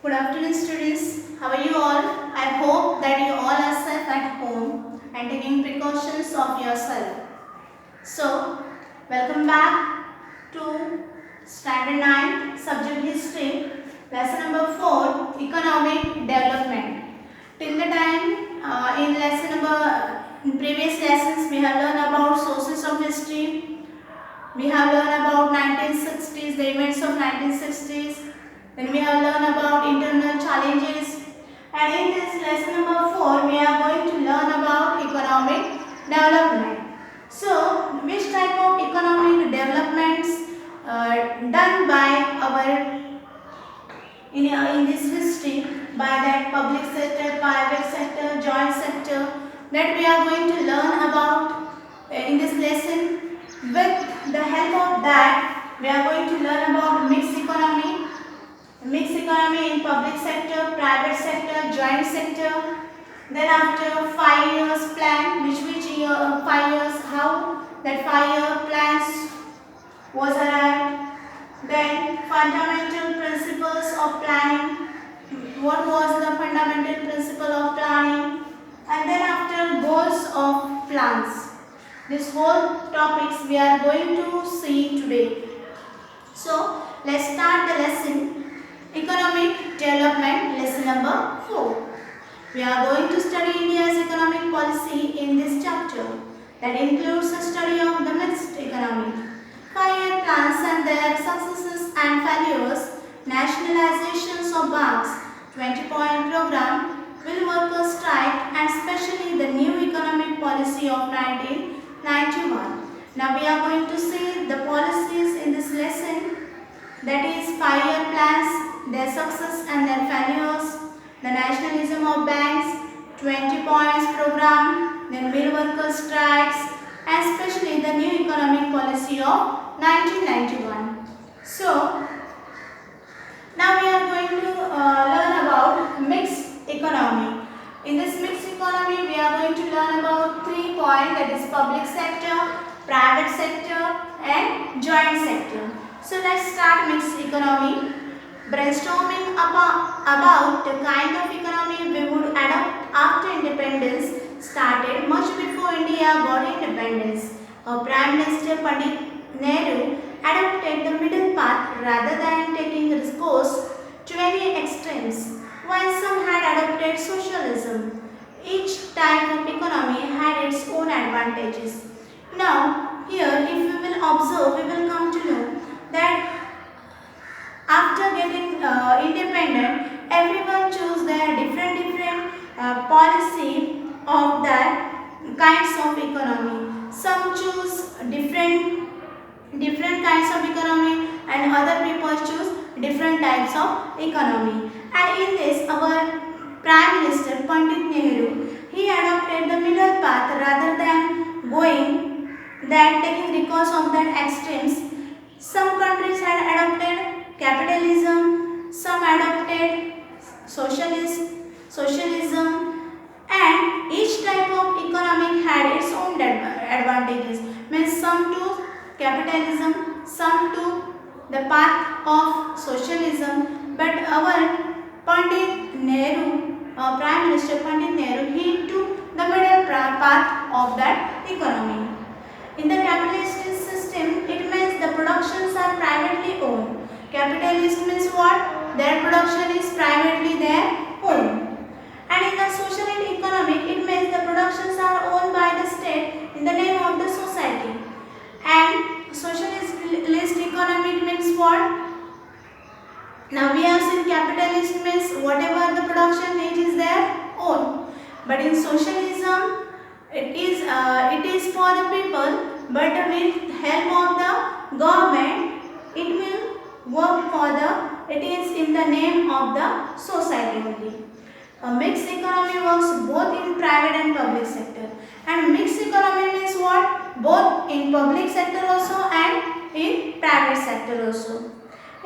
Good afternoon students. How are you all? I hope that you all are safe at home and taking precautions of yourself. So, welcome back to Standard 9 Subject History, Lesson number 4, Economic Development. Till the time in previous lessons we have learned about sources of history. We have learned about 1960s, the events of 1960s. Then we have learned about internal challenges. And in this lesson number 4, we are going to learn about economic development. So, which type of economic developments done by our in this history by that public sector, private sector, joint sector that we are going to learn about in this lesson. With the help of that, we are going to learn about mixed economy in public sector, private sector, joint sector. Then after 5 years plan, which year 5 years, how that 5-year plans was arrived. Then fundamental principles of planning. What was the fundamental principle of planning? And then after goals of plans. This whole topics we are going to see today. So let's start the lesson. Economic development, lesson number 4. We are going to study India's economic policy in this chapter. That includes a study of the mixed economy, 5-year plans and their successes and failures, nationalizations of banks, 20-point program, will workers strike, and especially the new economic policy of 1991. Now we are going to see the policies in this lesson, that is 5-year plans, their success and their failures, the nationalism of banks, 20 points program, then mill workers strikes, and especially the new economic policy of 1991. So, now we are going to learn about mixed economy. In this mixed economy, we are going to learn about 3 points, that is public sector, private sector and joint sector. So, let's start mixed economy. Brainstorming about the kind of economy we would adopt after independence started much before India got independence. Our Prime Minister Pandit Nehru adopted the middle path rather than taking recourse to any extremes, while some had adopted socialism. Each type of economy had its own advantages. Now, here if we will observe, we will come to know that after getting independent, everyone chose their different policy of that kinds of economy. Some choose different kinds of economy, and other people choose different types of economy. And in this, our Prime Minister Pandit Nehru, he adopted the middle path rather than taking recourse of that extremes. Some countries had adopted capitalism, some adopted socialism, and each type of economic had its own advantages. Means some took capitalism, some took the path of socialism, but our Pandit Nehru, Prime Minister Pandit Nehru, he took the middle path of that economy. In the capitalist system, it means the productions are privately owned. Capitalist means what? Their production is privately their own. And in the socialist economic, it means the productions are owned by the state in the name of the society. And socialist economic means what? Now we have seen capitalist means whatever the production it is their own. But in socialism, it is for the people, but with help of the government, it will work for it is in the name of the society only. A mixed economy works both in private and public sector. And mixed economy means what? Both in public sector also and in private sector also.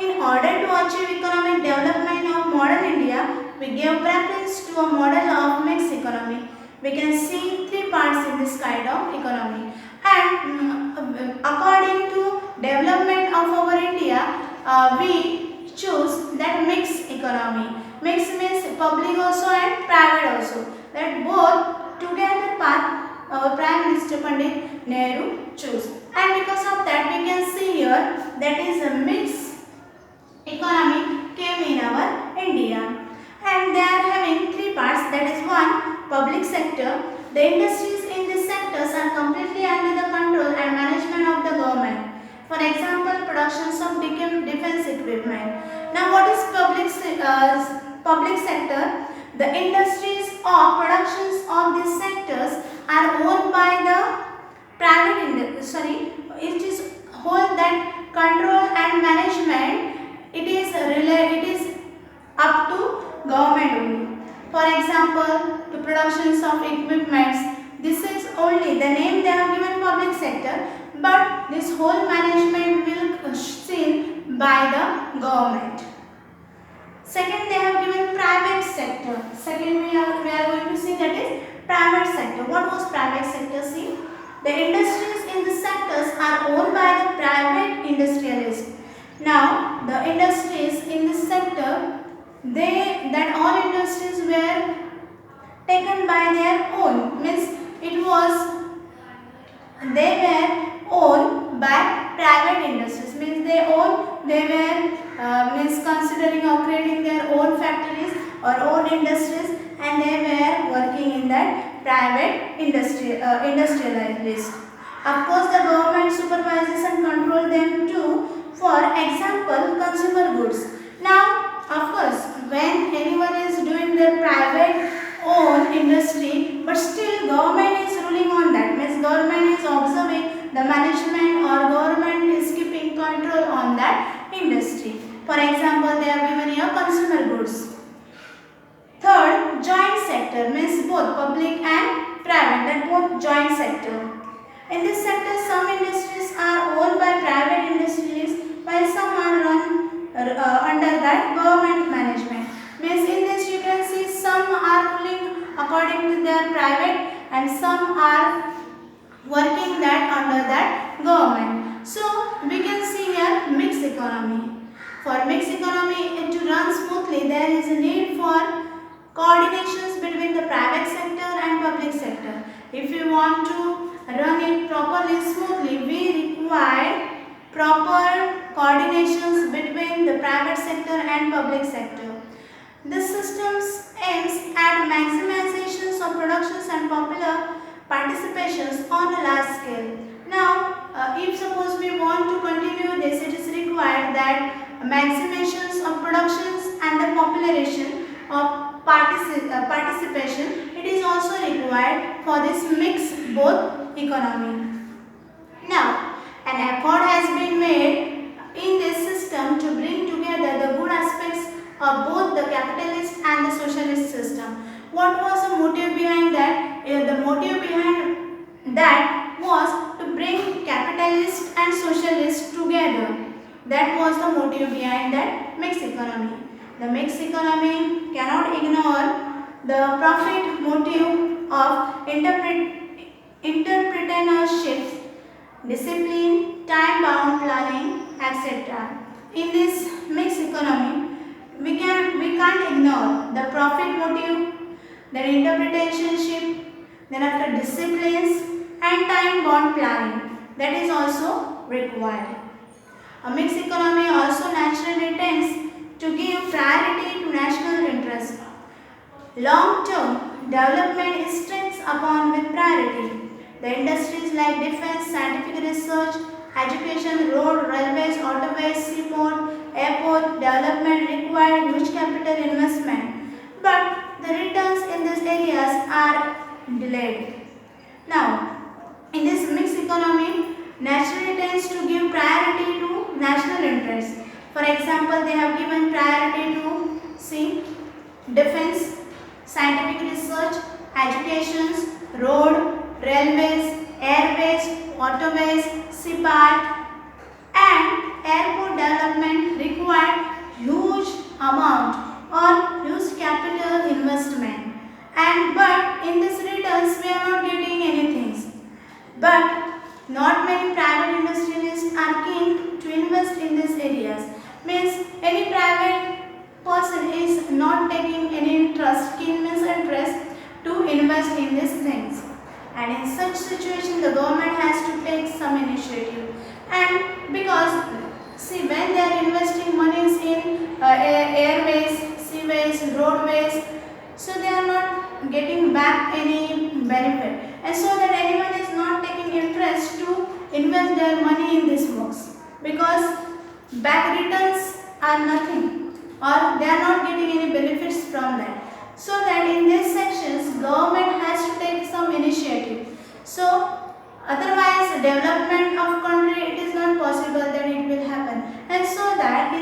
In order to achieve economic development of modern India, we give preference to a model of mixed economy. We can see 3 parts in this kind of economy. And according to development of our India, we choose that mixed economy. Mixed means public also and private also. That both together path our Prime Minister Pandit Nehru choose. And because of that we can see here that is a mixed economy came in our India. And they are having three parts, that is one, public sector. The industries in these sectors are completely under the control and management of the government. For example, productions of defense equipment. Now what is public sector? The industries or productions of these sectors are owned by the it is whole that control and management it is up to government only. For example, the productions of equipments, this is only the name they have given public sector, but this whole management will seen by the government. Second, they have given private sector. Second, we are going to see that is private sector. What was private sector? See, the industries in the sectors are owned by the private industrialists. Now, the industries in this sector, that all industries were taken by their own, means they were owned by private industries, means they were considering or creating their own factories or own industries, and they were working in that private industrialists. Of course, the government supervises and controls them too. For example, consumer goods. Now, of course, when anyone is doing their private own industry, but still government is ruling on that, means government is observing the management or government is keeping control on that industry. For example, they are given here consumer goods. Third, joint sector means both public and private, that both joint sector. In this sector, some industries are owned by private industries while some are run under that government management. Means in this you can see some are ruling according to their private and some are working that under that government. So we can see here mixed economy. For mixed economy to run smoothly, there is a need for coordinations between the private sector and public sector. If we want to run it properly, smoothly, we require proper coordinations between the private sector and public sector. This system aims at maximizations of productions and popular participations on a large scale. Now, if suppose we want to continue this, it is required that maximizations of productions and the population of participation, it is also required for this mixed both economy. Now, an effort has been made in this system to bring together the good aspects of both the capitalist and the socialist system. What was the motive behind that? The motive behind that was to bring capitalist and socialist together. That was the motive behind that mixed economy. The mixed economy cannot ignore the profit motive of entrepreneurship, discipline, time-bound planning, etc. In this mixed economy, we can't ignore the profit motive, then entrepreneurship, then after disciplines and time-bound planning. That is also required. A mixed economy also naturally tends to give priority to national interest. Long-term development is stressed upon with priority. The industries like defense, scientific research, education, road, railways, autoways, seaport, airport development require huge capital investment, but the returns in these areas are delayed. Now, in this mixed economy, naturally tends to give priority to national interests. For example, they have given priority to defense, scientific research, education, road, railways, airways, autoways, seaport and airport development require huge amount or huge capital investment. But in this returns we are not getting anything. But not many private industrialists are keen to invest in these areas. Means any private invest in these things. And in such situation, the government has to take some initiative. And because, see, when they are investing monies in airways, seaways, roadways, so they are not getting back any benefit. And so that anyone is not taking interest to invest their money in these works, because back returns are nothing, or they are not getting any benefits from that. So that in these sections, government has to take some initiative. So otherwise development of country, it is not possible that it will happen. And so that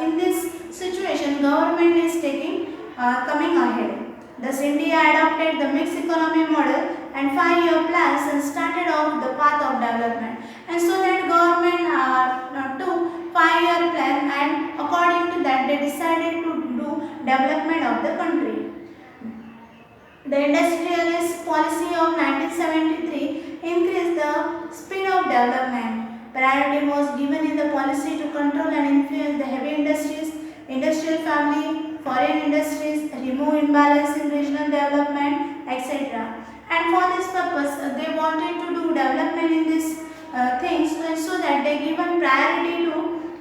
in this situation, government is taking coming ahead. Thus India adopted the mixed economy model and 5-year plans and started off the path of development. And so that government took 5-year plan, and according to that they decided to do development of the country. The industrialist policy of 1973 increased the speed of development. Priority was given in the policy to control and influence the heavy industries, industrial family, foreign industries, remove imbalance in regional development, etc. And for this purpose, they wanted to do development in these things, so that they given priority to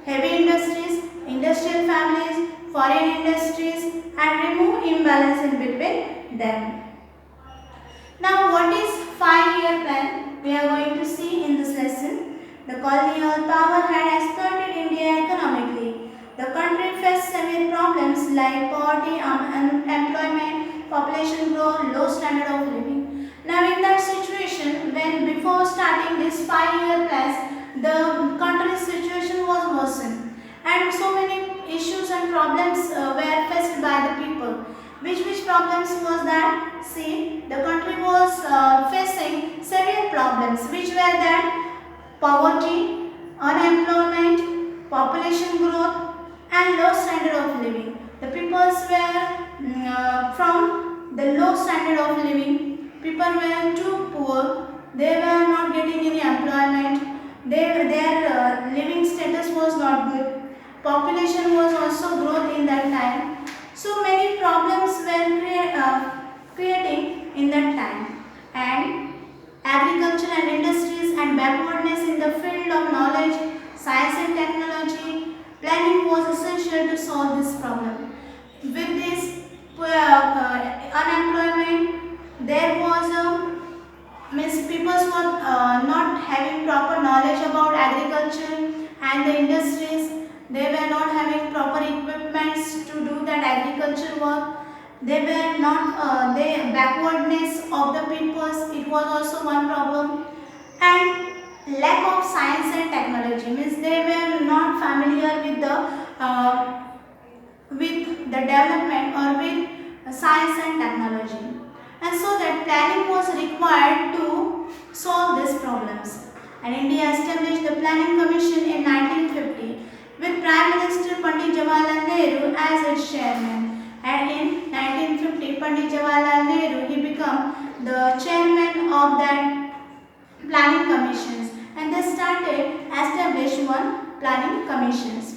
heavy industries, industrial families, foreign industries, and remove imbalance in between them. Now, what is 5-year plan? We are going to see in this lesson. The colonial power had exploited India economically. The country faced severe problems like poverty, unemployment, population growth, low standard of living. Now, in that situation, when before starting this 5-year plans, the country's situation was worsened, and so many issues and problems were faced by the people. Which problems was that? See, the country was facing severe problems, which were that poverty, unemployment, population growth, and low standard of living. The peoples were from the low standard of living. People were too poor. They were not getting any employment. Their living status was not good. Population was also growth in that time. So many problems were creating in that time, and agriculture and industries and backwardness in the field of knowledge, science and technology, planning was essential to solve this problem. With this unemployment, there was means people were not having proper knowledge about agriculture and the industries. They were not having proper equipments to do that agriculture work. They were not, the backwardness of the peoples, it was also one problem. And lack of science and technology, means they were not familiar with the development or with science and technology. And so that planning was required to solve these problems. And India established the Planning Commission in 1950 with Prime Minister Pandit Jawaharlal Nehru as its chairman. And in 1950, Pandit Jawaharlal Nehru, he became the chairman of that planning commissions, and they started establish one planning commissions.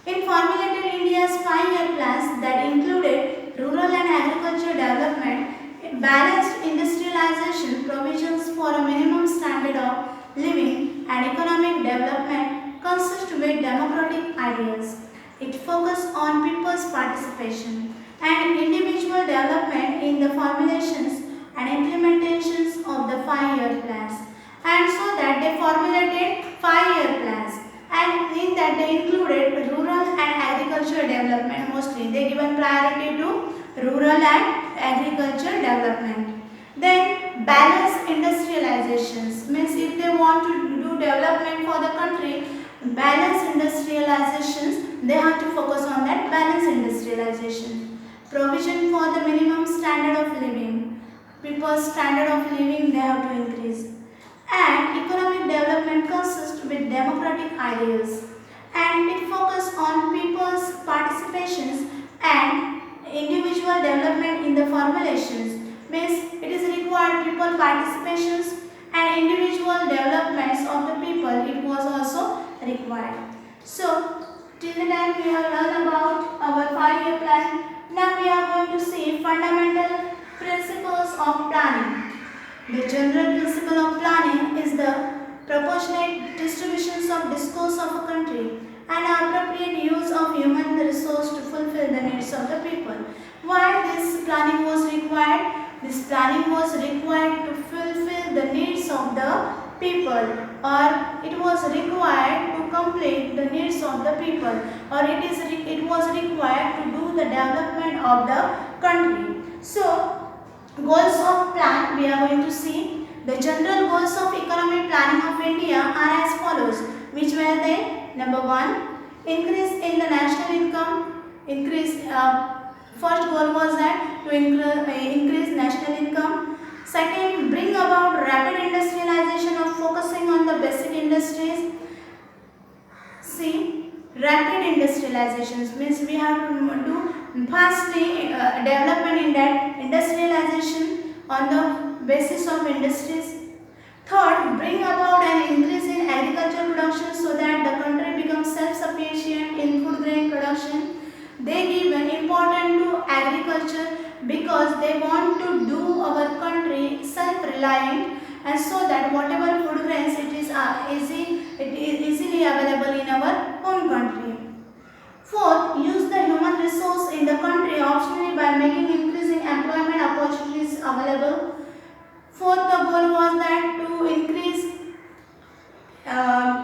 In formulated India's 5-year plans that included rural and agricultural development, balanced industrialization, provisions for a minimum standard of living, and economic development consist with democratic ideals. It focused on people's participation and individual development in the formulations and implementations of the 5-year plans. And so that they formulated 5-year plans, and in that they included rural and agricultural development mostly. They given priority to rural and agricultural development. Then balanced industrializations, means if they want to do development for the country, balanced industrializations, they have to focus on that balanced industrialization. Provision for the minimum standard of living, people's standard of living they have to increase. And economic development consists with democratic ideals, and it focuses on people's participations and individual development in the formulations, means it is required people participations and individual developments of the people, it was also required. So till the time we have learned about our 5-year plan. Now we are going to see fundamental principles principles of planning. The general principle of planning is the proportionate distributions of discourse of a country and appropriate use of human resource to fulfill the needs of the people. Why this planning was required? This planning was required to fulfill the needs of the people, or it was required to complete the needs of the people, or it was required to do the development of the country. So, goals of plan we are going to see. The general goals of economic planning of India are as follows. Which were they? Number 1, increase in the national income. First goal was that to increase national income. Second, bring about rapid industrialization of focusing on the basic industries. See, rapid industrializations means we have to do fastly development in that industrialization on the basis of industries. Third, bring about an increase in agricultural production so that the country becomes self-sufficient in food grain production. They give an importance to agriculture because they want to do our country self-reliant, and so that whatever food grains it is easily available in our own country. Fourth, use the human resource in the country optionally by making increasing employment opportunities available. Fourth, the goal was that to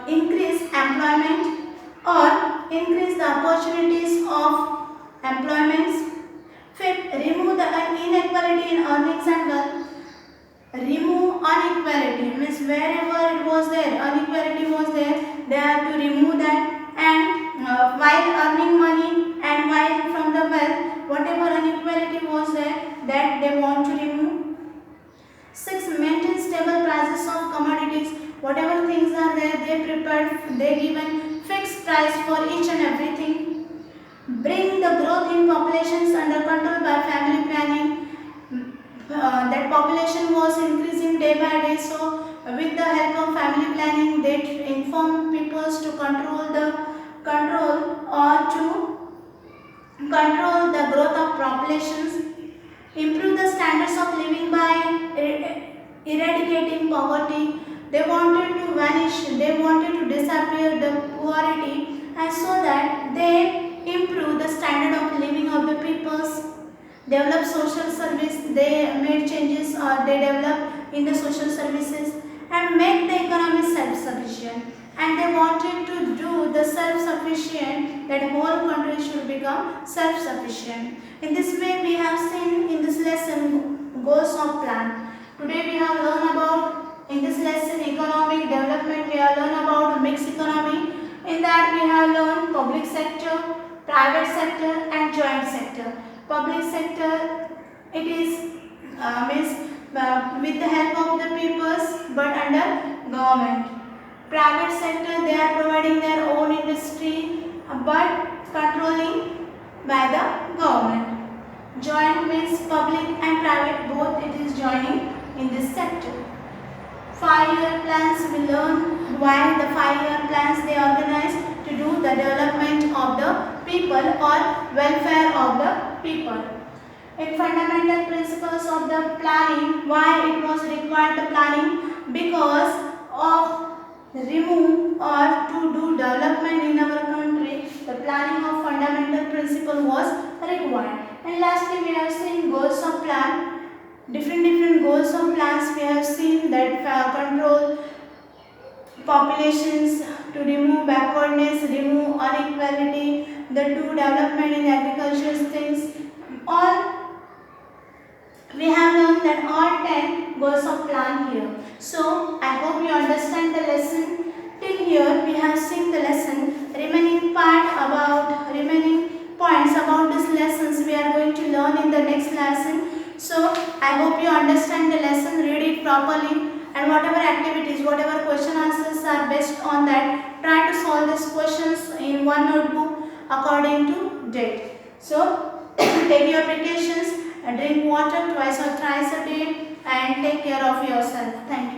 increase employment or increase the opportunities of employments. Fifth, remove the inequality in earnings and wealth. Remove inequality means wherever it was there, inequality was there, they have to remove that, and while earning money and while from the wealth, whatever inequality was there, that they want to remove. 6, maintain stable prices of commodities. Whatever things are there, they given fixed price for each and everything. Bring the growth in populations under control by family planning. That population was increasing day by day, so with the help of family planning, they inform people to control the growth of populations. Improve the standards of living by eradicating poverty. They wanted to vanish, they wanted to disappear the poverty, and so that they improve the standard of living of the peoples. Develop social service, they made changes or they developed in the social services, and make the economy self-sufficient. And they wanted to do the self-sufficient, that whole country should become self-sufficient. In this way we have seen in this lesson goals of plan. Today we have learned about, in this lesson, economic development. We have learned about mixed economy. In that we have learned public sector, private sector and joint sector. Public sector, it is with the help of the peoples but under government. Private sector, they are providing their own industry but controlling by the government. Joint means public and private both, it is joining in this sector. 5-year plans, we learn why the 5-year plans they organize to do the development of the people or welfare of the people. In fundamental principles of the planning, why it was required the planning? Because of remove or to do development in our country, the planning of fundamental principle was required. And lastly, we have seen goals of plan. Different goals of plans we have seen, that control populations, to remove backwardness, remove inequality, the do development in agricultural things. All we have learned that all 10 goals of plan here. So I hope you understand the lesson. Till here we have seen the lesson. Remaining points about these lessons we are going to learn in the next lesson. So I hope you understand the lesson, read it properly, and whatever activities, whatever question answers are based on that, try to solve these questions in one notebook according to date. So take your precautions and drink water twice or thrice a day and take care of yourself. Thank you.